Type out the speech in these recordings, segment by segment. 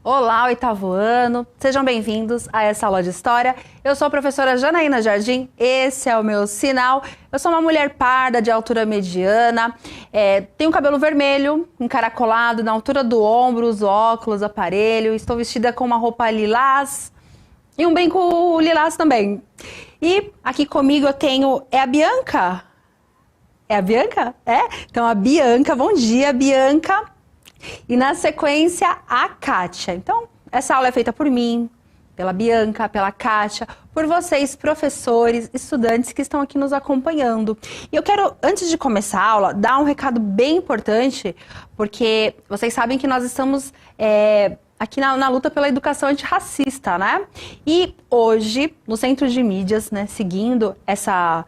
Olá, oitavo ano, sejam bem-vindos a essa aula de História. Eu sou a professora Janaína Jardim, esse é o meu sinal. Eu sou uma mulher parda, de altura mediana, tenho cabelo vermelho, encaracolado, na altura do ombro, os óculos, aparelho, estou vestida com uma roupa lilás e um brinco lilás também. E aqui comigo eu tenho, é a Bianca? É a Bianca? É? Então a Bianca, bom dia, Bianca. E na sequência, a Kátia. Então, essa aula é feita por mim, pela Bianca, pela Kátia, por vocês, professores, estudantes que estão aqui nos acompanhando. E eu quero, antes de começar a aula, dar um recado bem importante, porque vocês sabem que nós estamos aqui na luta pela educação antirracista, né? E hoje, no Centro de Mídias, né, seguindo essa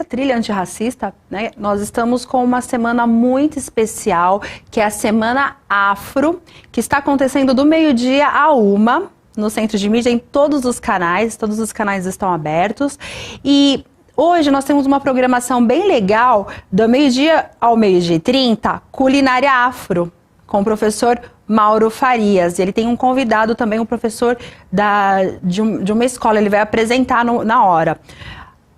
trilha antirracista, né, nós estamos com uma semana muito especial, que é a Semana Afro, que está acontecendo do meio-dia à 1h, no Centro de Mídia, em todos os canais estão abertos. E hoje nós temos uma programação bem legal, do meio-dia ao 12h30, Culinária Afro, com o professor Mauro Farias. Ele tem um convidado também, um professor de uma escola, ele vai apresentar na hora.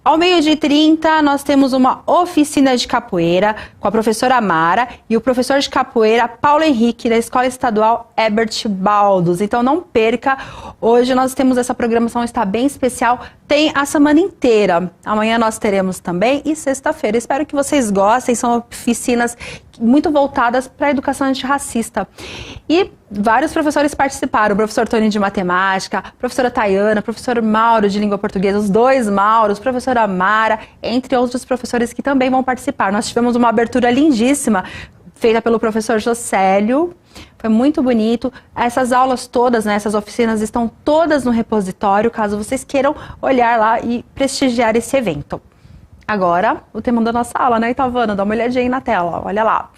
Ao 12h30, nós temos uma oficina de capoeira com a professora Mara e o professor de capoeira Paulo Henrique, da Escola Estadual Herbert Baldos. Então não perca, hoje nós temos essa programação, está bem especial, tem a semana inteira. Amanhã nós teremos também e sexta-feira. Espero que vocês gostem, são oficinas muito voltadas para a educação antirracista. E vários professores participaram, o professor Tony de Matemática, a professora Tayana, o professor Mauro de Língua Portuguesa, os dois Mauros, a professora Mara, entre outros professores que também vão participar. Nós tivemos uma abertura lindíssima, feita pelo professor Jocélio, foi muito bonito. Essas aulas todas, né, essas oficinas estão todas no repositório, caso vocês queiram olhar lá e prestigiar esse evento. Agora, o tema da nossa aula, né, Itavana? Dá uma olhadinha aí na tela, olha lá.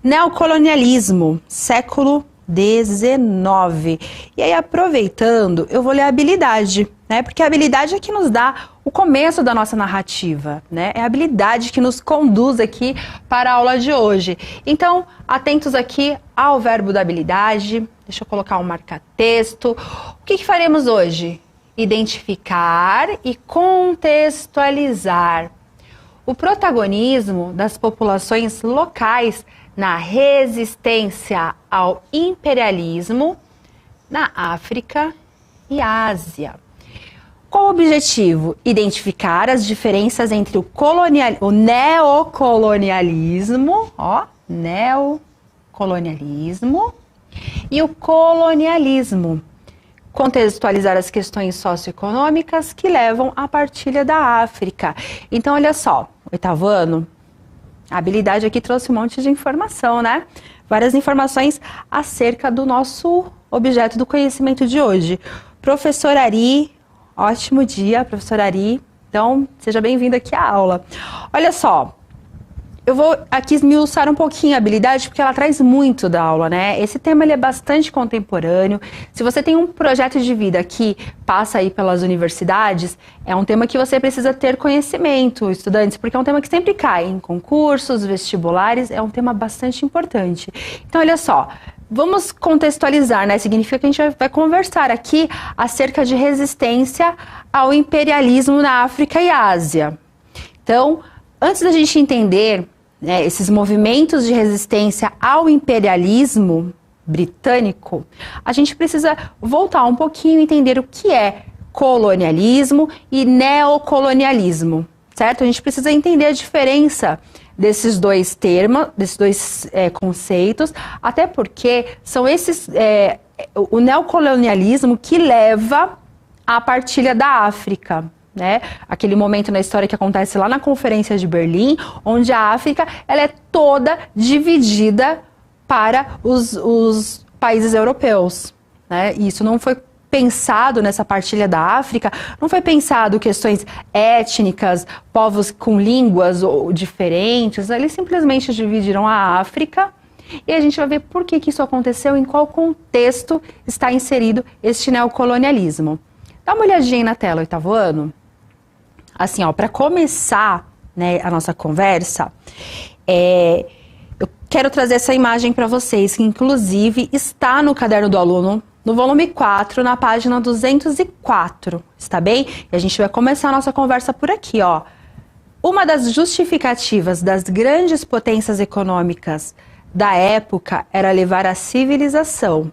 Neocolonialismo, século XIX. E aí, aproveitando, eu vou ler a habilidade, né? Porque a habilidade é que nos dá o começo da nossa narrativa, né? É a habilidade que nos conduz aqui para a aula de hoje. Então, atentos aqui ao verbo da habilidade. Deixa eu colocar um marca-texto. O que faremos hoje? Identificar e contextualizar o protagonismo das populações locais na resistência ao imperialismo na África e Ásia. Qual o objetivo? Identificar as diferenças entre o neocolonialismo, neocolonialismo e o colonialismo. Contextualizar as questões socioeconômicas que levam à partilha da África. Então, olha só, oitavo ano, a habilidade aqui trouxe um monte de informação, né? Várias informações acerca do nosso objeto do conhecimento de hoje. Professor Ari, ótimo dia, professor Ari. Então, seja bem-vindo aqui à aula. Olha só, eu vou aqui esmiuçar um pouquinho a habilidade, porque ela traz muito da aula, né? Esse tema ele é bastante contemporâneo. Se você tem um projeto de vida que passa aí pelas universidades, é um tema que você precisa ter conhecimento, estudantes, porque é um tema que sempre cai em concursos, vestibulares, é um tema bastante importante. Então, olha só, vamos contextualizar, né? Significa que a gente vai conversar aqui acerca de resistência ao imperialismo na África e Ásia. Então, antes da gente entender, né, esses movimentos de resistência ao imperialismo britânico, a gente precisa voltar um pouquinho e entender o que é colonialismo e neocolonialismo, certo? A gente precisa entender a diferença desses dois termos, desses dois conceitos, até porque são esses, o neocolonialismo que leva à partilha da África. Né? Aquele momento na história que acontece lá na Conferência de Berlim, onde a África ela é toda dividida para os países europeus. Né? E isso não foi pensado nessa partilha da África, não foi pensado questões étnicas, povos com línguas diferentes, eles simplesmente dividiram a África e a gente vai ver por que isso aconteceu, em qual contexto está inserido este neocolonialismo. Dá uma olhadinha aí na tela, oitavo ano. Assim, ó, para começar, né, a nossa conversa, eu quero trazer essa imagem para vocês, que inclusive está no caderno do aluno, no volume 4, na página 204, está bem? E a gente vai começar a nossa conversa por aqui, ó. Uma das justificativas das grandes potências econômicas da época era levar a civilização,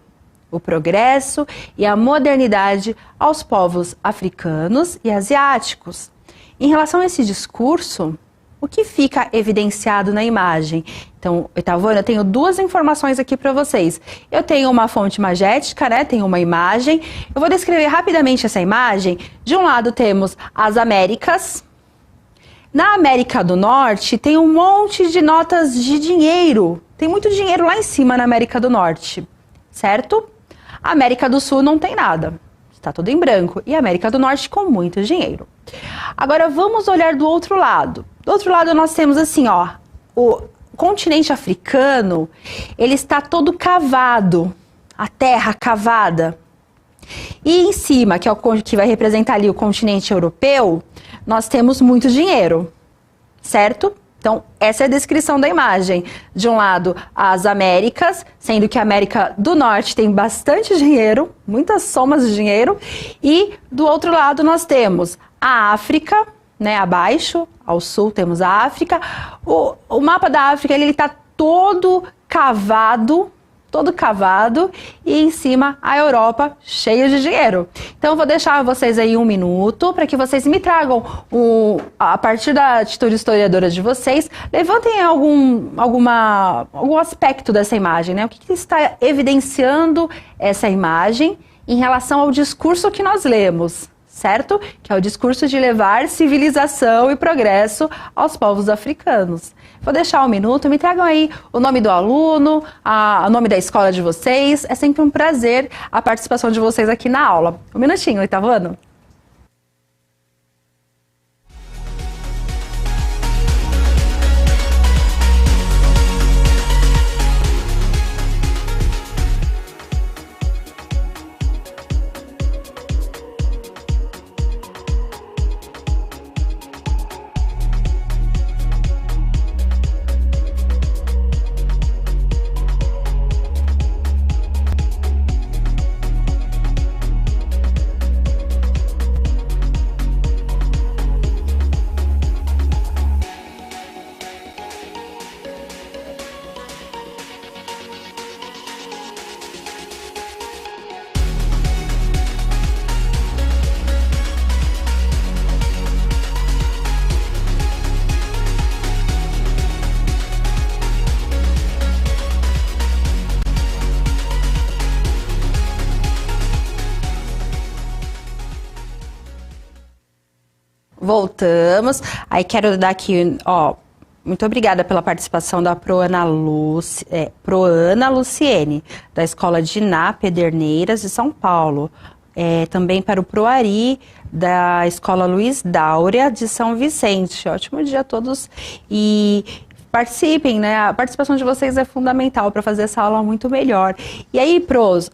o progresso e a modernidade aos povos africanos e asiáticos. Em relação a esse discurso, o que fica evidenciado na imagem? Então, oitavo ano, eu tenho duas informações aqui para vocês. Eu tenho uma fonte imagética, né? Tenho uma imagem. Eu vou descrever rapidamente essa imagem. De um lado temos as Américas. Na América do Norte tem um monte de notas de dinheiro. Tem muito dinheiro lá em cima na América do Norte, certo? A América do Sul não tem nada. Está tudo em branco. E a América do Norte com muito dinheiro. Agora vamos olhar do outro lado. Do outro lado nós temos assim, ó, o continente africano, ele está todo cavado, a terra cavada. E em cima, que é o que vai representar ali o continente europeu, nós temos muito dinheiro, certo? Então, essa é a descrição da imagem. De um lado, as Américas, sendo que a América do Norte tem bastante dinheiro, muitas somas de dinheiro. E do outro lado, nós temos a África, né, abaixo, ao sul temos a África. O mapa da África, ele está todo cavado, e em cima a Europa cheia de dinheiro. Então eu vou deixar vocês aí um minuto para que vocês me tragam, a partir da atitude historiadora de vocês, levantem algum aspecto dessa imagem, né? O que está evidenciando essa imagem em relação ao discurso que nós lemos, certo? Que é o discurso de levar civilização e progresso aos povos africanos. Vou deixar um minuto, me tragam aí o nome do aluno, o nome da escola de vocês. É sempre um prazer a participação de vocês aqui na aula. Um minutinho, oitavo ano. Voltamos. Aí quero dar aqui, ó, muito obrigada pela participação da Proana Luciene, da Escola de Iná, Pederneiras, de São Paulo. Também para o Proari, da Escola Luiz Dáurea, de São Vicente. Ótimo dia a todos e participem, né? A participação de vocês é fundamental para fazer essa aula muito melhor. E aí, pros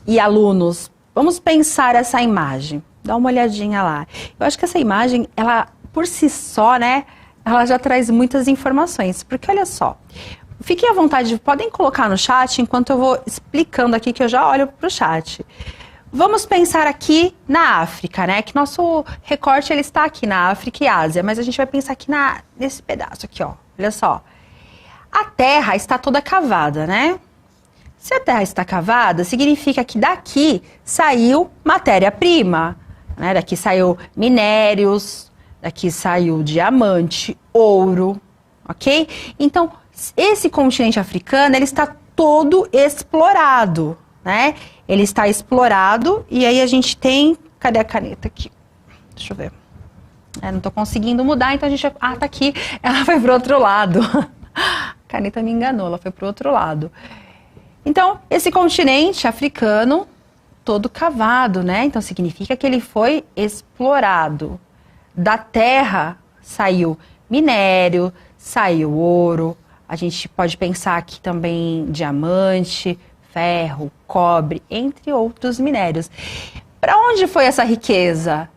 e alunos, vamos pensar essa imagem. Dá uma olhadinha lá. Eu acho que essa imagem, ela por si só, né, ela já traz muitas informações. Porque olha só, fiquem à vontade, podem colocar no chat enquanto eu vou explicando aqui, que eu já olho para o chat. Vamos pensar aqui na África, né, que nosso recorte ele está aqui na África e Ásia, mas a gente vai pensar aqui nesse pedaço aqui, ó. Olha só. A terra está toda cavada, né? Se a terra está cavada, significa que daqui saiu matéria-prima. Né? Daqui saiu minérios, daqui saiu diamante, ouro, ok? Então, esse continente africano, ele está todo explorado, né? Ele está explorado e aí a gente tem... Cadê a caneta aqui? Deixa eu ver. Não estou conseguindo mudar, então a gente... Ah, tá aqui. Ela foi para o outro lado. A caneta me enganou, ela foi para o outro lado. Então, esse continente africano... todo cavado, né? Então significa que ele foi explorado. Da terra saiu minério, saiu ouro. A gente pode pensar aqui também diamante, ferro, cobre, entre outros minérios. Para onde foi essa riqueza?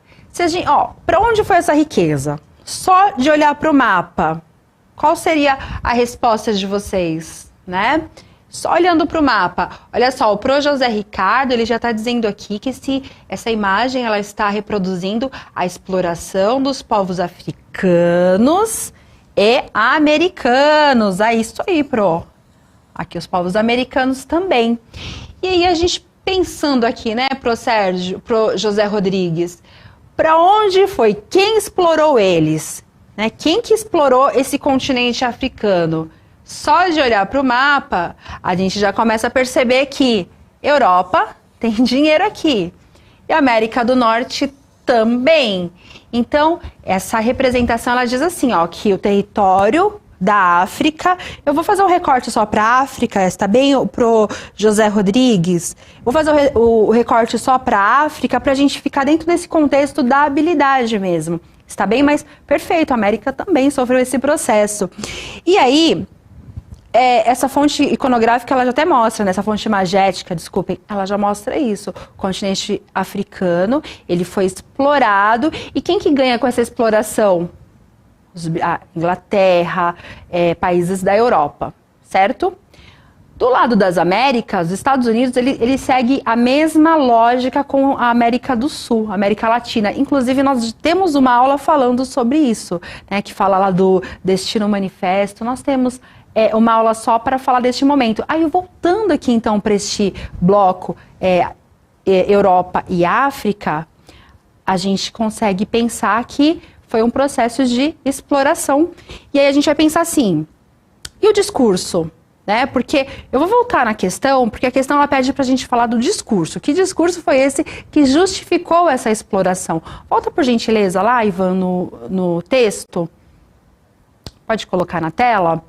Para onde foi essa riqueza? Só de olhar para o mapa, Qual seria a resposta de vocês, né? Só olhando para o mapa, olha só, o Pro José Ricardo, ele já está dizendo aqui que essa imagem ela está reproduzindo a exploração dos povos africanos e americanos. É isso aí, Pro. Aqui os povos americanos também. E aí a gente pensando aqui, né, pro José Rodrigues, para onde foi? Quem explorou eles? Né? Quem que explorou esse continente africano? Só de olhar para o mapa, a gente já começa a perceber que Europa tem dinheiro aqui e América do Norte também. Então, essa representação, ela diz assim, ó, que o território da África, eu vou fazer um recorte só para a África, está bem, pro José Rodrigues? Vou fazer o recorte só para a África para a gente ficar dentro desse contexto da habilidade mesmo. Está bem? Mas perfeito, a América também sofreu esse processo. E aí, essa fonte iconográfica, ela já até mostra, né? Essa fonte magética, desculpem, ela já mostra isso. O continente africano, ele foi explorado. E quem que ganha com essa exploração? A Inglaterra, países da Europa, certo? Do lado das Américas, os Estados Unidos, ele segue a mesma lógica com a América do Sul, a América Latina. Inclusive, nós temos uma aula falando sobre isso, né? Que fala lá do Destino Manifesto. Nós temos uma aula só para falar deste momento. Aí, voltando aqui, então, para este bloco Europa e África, a gente consegue pensar que foi um processo de exploração. E aí a gente vai pensar assim, e o discurso? Né? Porque eu vou voltar na questão, porque a questão ela pede para a gente falar do discurso. Que discurso foi esse que justificou essa exploração? Volta, por gentileza, lá, Ivan, no texto. Pode colocar na tela?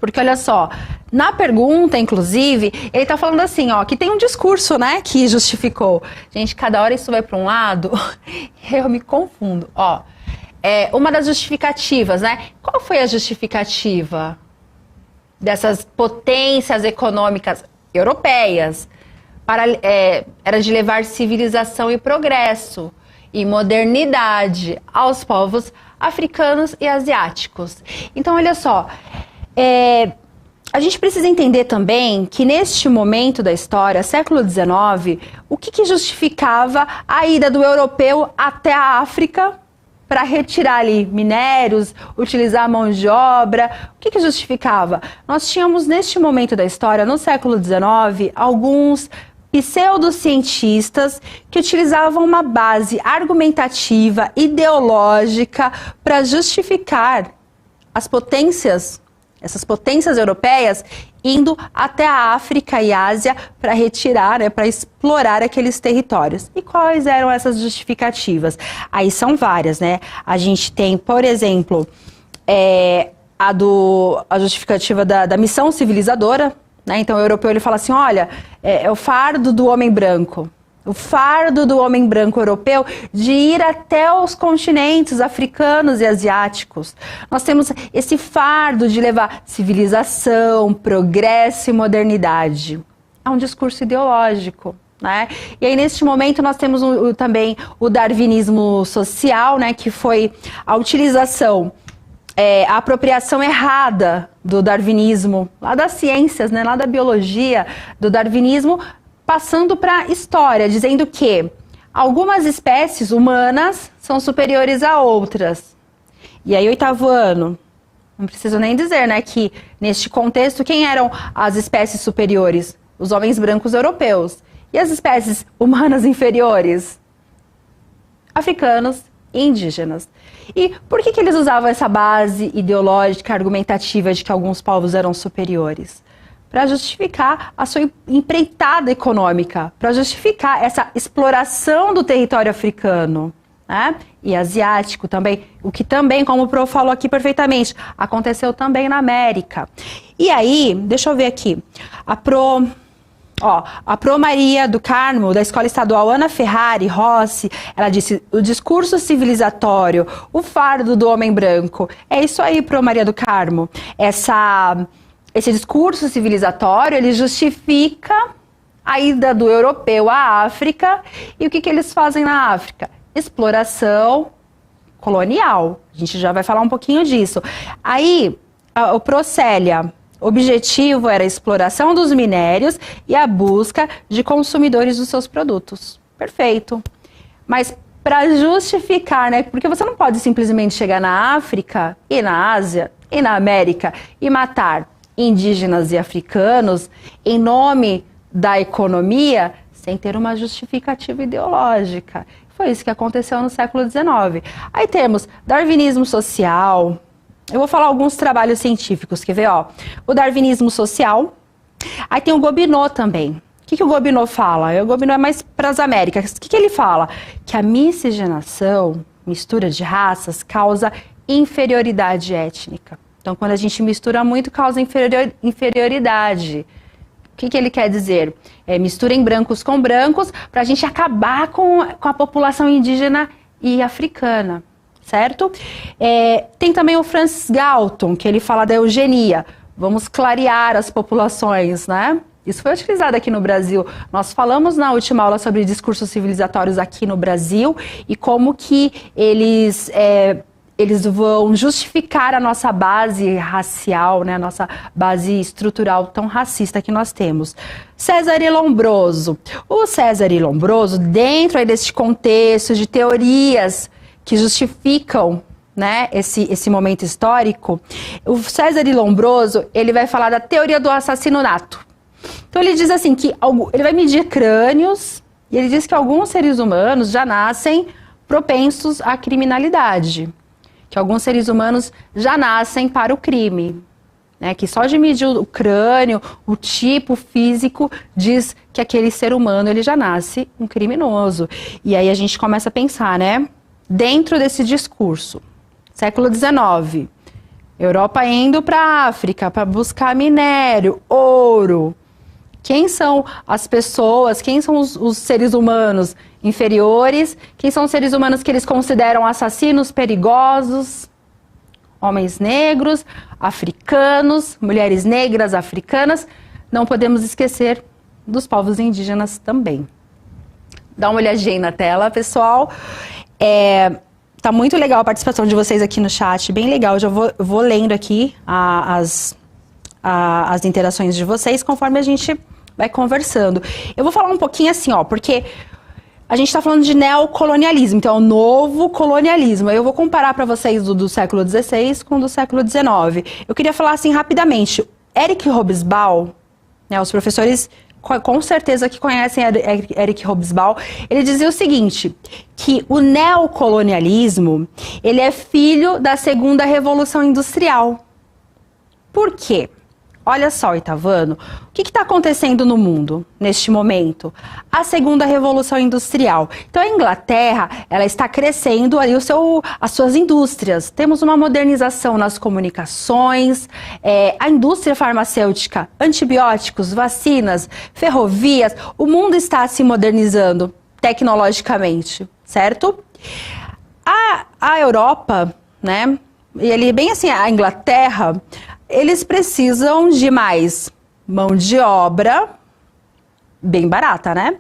Porque, olha só, na pergunta, inclusive, ele está falando assim, ó, que tem um discurso, né, que justificou. Gente, cada hora isso vai para um lado, eu me confundo. Ó, uma das justificativas, né? Qual foi a justificativa dessas potências econômicas europeias? Era de levar civilização e progresso e modernidade aos povos africanos e asiáticos. Então, olha só, a gente precisa entender também que neste momento da história, século XIX, o que justificava a ida do europeu até a África para retirar ali minérios, utilizar a mão de obra? O que justificava? Nós tínhamos neste momento da história, no século XIX, alguns pseudocientistas que utilizavam uma base argumentativa, ideológica, para justificar essas potências europeias indo até a África e Ásia para retirar, né, para explorar aqueles territórios. E quais eram essas justificativas? Aí são várias, né? A gente tem, por exemplo, a justificativa da missão civilizadora, né? Então o europeu ele fala assim, olha, é o fardo do homem branco. O fardo do homem branco europeu de ir até os continentes africanos e asiáticos. Nós temos esse fardo de levar civilização, progresso e modernidade. É um discurso ideológico, né? E aí, neste momento, nós temos também o darwinismo social, né? Que foi a utilização, a apropriação errada do darwinismo, lá das ciências, né? Lá da biologia, do darwinismo, passando para a história, dizendo que algumas espécies humanas são superiores a outras. E aí, 8º ano, não preciso nem dizer, né, que neste contexto, quem eram as espécies superiores? Os homens brancos europeus. E as espécies humanas inferiores? Africanos e indígenas. E por que eles usavam essa base ideológica, argumentativa de que alguns povos eram superiores? Para justificar a sua empreitada econômica, para justificar essa exploração do território africano, né? E asiático também, o que também, como o Prof falou aqui perfeitamente, aconteceu também na América. E aí, deixa eu ver aqui, a Pro Maria do Carmo, da Escola Estadual Ana Ferrari Rossi, ela disse, o discurso civilizatório, o fardo do homem branco. É isso aí, Pro Maria do Carmo. Esse discurso civilizatório, ele justifica a ida do europeu à África. E o que eles fazem na África? Exploração, colonial. A gente já vai falar um pouquinho disso. Aí, o Procélia, o objetivo era a exploração dos minérios e a busca de consumidores dos seus produtos. Perfeito. Mas para justificar, né? Porque você não pode simplesmente chegar na África e na Ásia e na América e matar indígenas e africanos em nome da economia sem ter uma justificativa ideológica. Foi isso que aconteceu no século XIX. Aí temos darwinismo social. Eu vou falar alguns trabalhos científicos, quer ver? Ó, o darwinismo social. Aí tem o Gobineau também. O que o Gobineau fala? O Gobineau é mais para as Américas. O que ele fala? Que a miscigenação, mistura de raças, causa inferioridade étnica. Então, quando a gente mistura muito, causa inferioridade. O que ele quer dizer? Misturem brancos com brancos para a gente acabar com a população indígena e africana, certo? Tem também o Francis Galton, que ele fala da eugenia. Vamos clarear as populações, né? Isso foi utilizado aqui no Brasil. Nós falamos na última aula sobre discursos civilizatórios aqui no Brasil e como que eles vão justificar a nossa base racial, né, a nossa base estrutural tão racista que nós temos. César e Lombroso. O César e Lombroso, dentro aí desse contexto de teorias que justificam, né, esse momento histórico, o César e Lombroso, ele vai falar da teoria do assassino nato. Então ele diz assim que ele vai medir crânios e ele diz que alguns seres humanos já nascem propensos à criminalidade. Que alguns seres humanos já nascem para o crime, né? Que só de medir o crânio, o tipo físico, diz que aquele ser humano ele já nasce um criminoso. E aí a gente começa a pensar, né? Dentro desse discurso, século XIX, Europa indo para a África para buscar minério, ouro. Quem são as pessoas, quem são os seres humanos inferiores, quem são os seres humanos que eles consideram assassinos perigosos? Homens negros, africanos, mulheres negras, africanas. Não podemos esquecer dos povos indígenas também. Dá uma olhadinha na tela, pessoal. Tá muito legal a participação de vocês aqui no chat, bem legal. Eu já vou lendo aqui as interações de vocês conforme a gente vai conversando. Eu vou falar um pouquinho assim, ó, porque a gente está falando de neocolonialismo, então é o novo colonialismo. Eu vou comparar para vocês do século XVI com o do século XIX. Eu queria falar assim rapidamente. Eric Hobsbawm, né, os professores com certeza que conhecem Eric Hobsbawm, ele dizia o seguinte, que o neocolonialismo, ele é filho da segunda revolução industrial. Por quê? Olha só, Itavano, o que está acontecendo no mundo neste momento? A segunda revolução industrial. Então a Inglaterra, ela está crescendo ali as suas indústrias. Temos uma modernização nas comunicações, a indústria farmacêutica, antibióticos, vacinas, ferrovias. O mundo está se modernizando tecnologicamente, certo? A Europa, né? E ele bem assim, a Inglaterra, eles precisam de mais mão de obra, bem barata, né?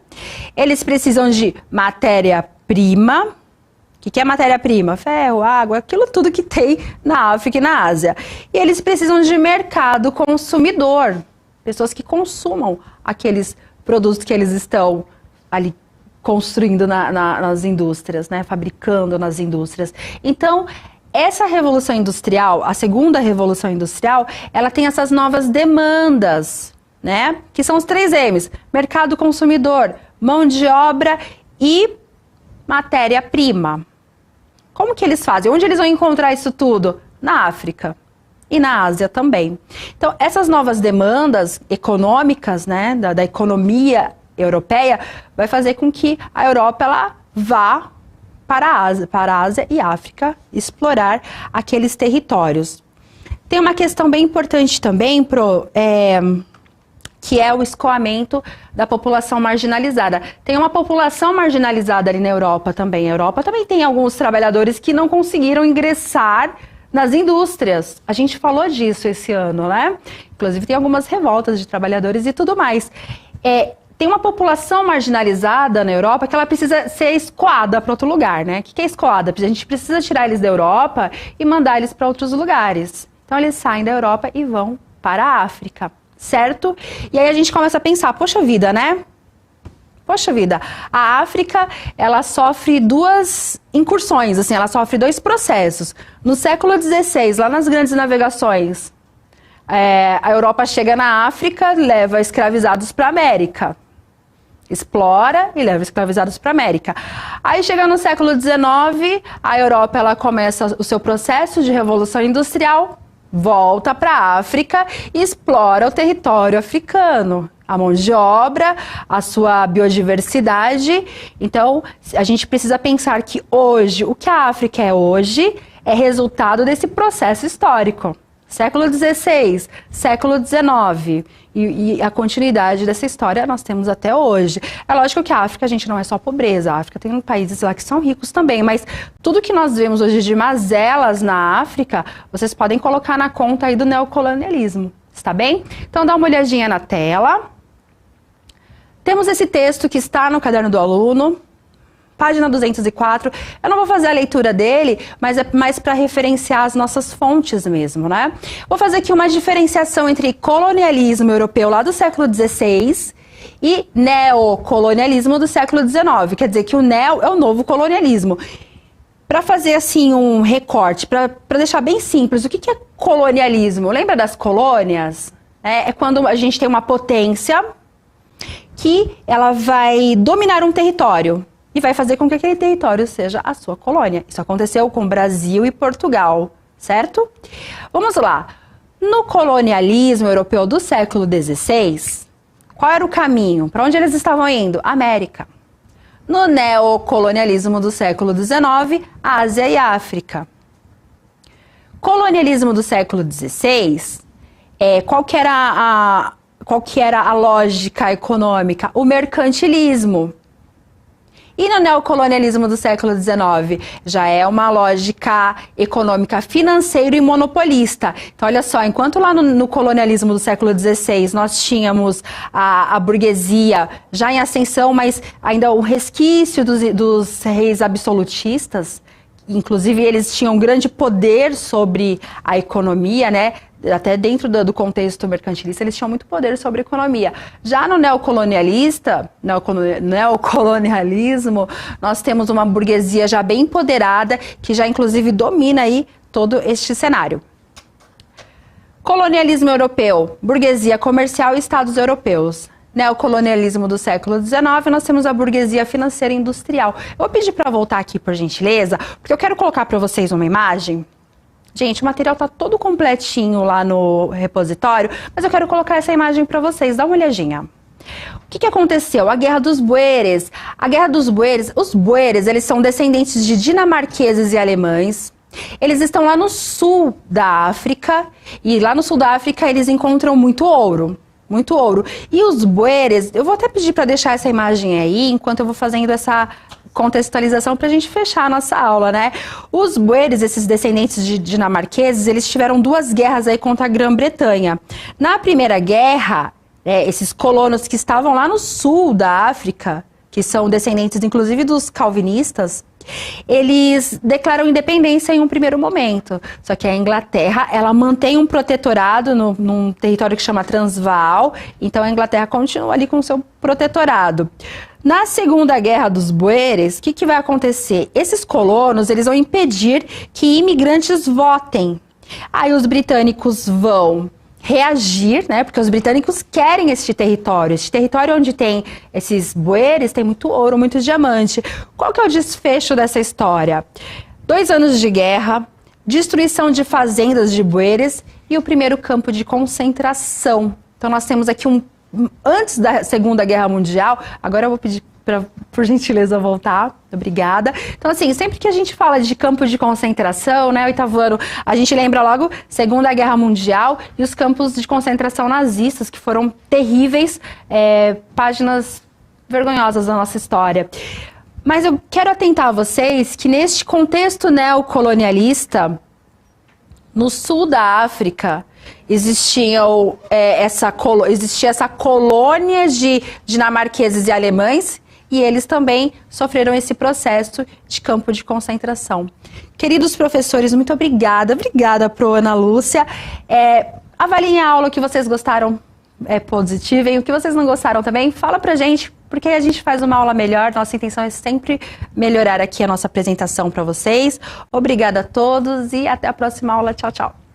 Eles precisam de matéria-prima. O que é matéria-prima? Ferro, água, aquilo tudo que tem na África e na Ásia. E eles precisam de mercado consumidor. Pessoas que consumam aqueles produtos que eles estão ali construindo nas indústrias, né? Fabricando nas indústrias. Então, essa revolução industrial, a segunda revolução industrial, ela tem essas novas demandas, né? Que são os 3 M's: mercado consumidor, mão de obra e matéria-prima. Como que eles fazem? Onde eles vão encontrar isso tudo? Na África e na Ásia também. Então, essas novas demandas econômicas, né, da economia europeia, vai fazer com que a Europa ela vá para a Ásia e África explorar aqueles territórios. Tem uma questão bem importante também, que é o escoamento da população marginalizada. Tem uma população marginalizada ali na Europa também. A Europa também tem alguns trabalhadores que não conseguiram ingressar nas indústrias. A gente falou disso esse ano, né? Inclusive tem algumas revoltas de trabalhadores e tudo mais. tem uma população marginalizada na Europa que ela precisa ser escoada para outro lugar, né? O que é escoada? A gente precisa tirar eles da Europa e mandar eles para outros lugares. Então eles saem da Europa e vão para a África, certo? E aí a gente começa a pensar, poxa vida, né? Poxa vida, a África, ela sofre duas incursões, assim, ela sofre dois processos. No século XVI, lá nas grandes navegações, a Europa chega na África, leva escravizados para a América. Explora e leva escravizados para a América. Aí chega no século XIX, a Europa ela começa o seu processo de revolução industrial, volta para a África e explora o território africano. A mão de obra, a sua biodiversidade. Então, a gente precisa pensar que hoje, o que a África é hoje, é resultado desse processo histórico. Século XVI, século XIX. E a continuidade dessa história nós temos até hoje. É lógico que a África, gente, não é só pobreza. A África tem países lá que são ricos também. Mas tudo que nós vemos hoje de mazelas na África, vocês podem colocar na conta aí do neocolonialismo. Está bem? Então, dá uma olhadinha na tela. Temos esse texto que está no caderno do aluno, página 204. Eu não vou fazer a leitura dele, mas é mais para referenciar as nossas fontes mesmo, né? Vou fazer aqui uma diferenciação entre colonialismo europeu lá do século XVI e neocolonialismo do século XIX. Quer dizer que o neo é o novo colonialismo. Para fazer assim um recorte, para deixar bem simples, o que é colonialismo? Lembra das colônias? É quando a gente tem uma potência que ela vai dominar um território e vai fazer com que aquele território seja a sua colônia. Isso aconteceu com Brasil e Portugal, certo? Vamos lá. No colonialismo europeu do século XVI, qual era o caminho? Para onde eles estavam indo? América. No neocolonialismo do século XIX, Ásia e África. Colonialismo do século XVI, qual que era a lógica econômica? O mercantilismo. E no neocolonialismo do século XIX? Já é uma lógica econômica financeira e monopolista. Então, olha só, enquanto lá no colonialismo do século XVI nós tínhamos a burguesia já em ascensão, mas ainda o resquício dos reis absolutistas, inclusive eles tinham grande poder sobre a economia, né? Até dentro do contexto mercantilista, eles tinham muito poder sobre a economia. Já no neocolonialismo, nós temos uma burguesia já bem empoderada, que já inclusive domina aí todo este cenário. Colonialismo europeu, burguesia comercial e estados europeus. Neocolonialismo do século XIX, nós temos a burguesia financeira e industrial. Eu vou pedir para voltar aqui, por gentileza, porque eu quero colocar para vocês uma imagem. Gente, o material está todo completinho lá no repositório, mas eu quero colocar essa imagem para vocês, dá uma olhadinha. O que aconteceu? A Guerra dos Boeres. A Guerra dos Boeres, os Boeres, eles são descendentes de dinamarqueses e alemães. Eles estão lá no sul da África, e lá no sul da África eles encontram muito ouro. Muito ouro. E os Boeres, eu vou até pedir para deixar essa imagem aí, enquanto eu vou fazendo essa contextualização para a gente fechar a nossa aula, né? Os Boeres, esses descendentes de dinamarqueses, eles tiveram duas guerras aí contra a Grã-Bretanha. Na primeira guerra, esses colonos que estavam lá no sul da África, que são descendentes inclusive dos calvinistas, eles declaram independência em um primeiro momento. Só que a Inglaterra, ela mantém um protetorado num território que chama Transvaal, então a Inglaterra continua ali com o seu protetorado. Na Segunda Guerra dos Boeres, o que vai acontecer? Esses colonos, eles vão impedir que imigrantes votem. Aí os britânicos vão reagir, né? Porque os britânicos querem este território onde tem esses boeres, tem muito ouro, muito diamante. Qual que é o desfecho dessa história? 2 anos de guerra, destruição de fazendas de boeres e o primeiro campo de concentração. Então nós temos aqui antes da Segunda Guerra Mundial, agora eu vou pedir por gentileza, voltar. Obrigada. Então, assim, sempre que a gente fala de campos de concentração, né, oitavo ano, a gente lembra logo Segunda Guerra Mundial e os campos de concentração nazistas, que foram terríveis, páginas vergonhosas da nossa história. Mas eu quero atentar a vocês que neste contexto neocolonialista, no sul da África, existia essa colônia de dinamarqueses e alemães, e eles também sofreram esse processo de campo de concentração. Queridos professores, muito obrigada. Obrigada, Pro Ana Lúcia. Avaliem a aula, o que vocês gostaram positivo, e o que vocês não gostaram também, fala pra gente, porque a gente faz uma aula melhor. Nossa intenção é sempre melhorar aqui a nossa apresentação para vocês. Obrigada a todos e até a próxima aula. Tchau, tchau.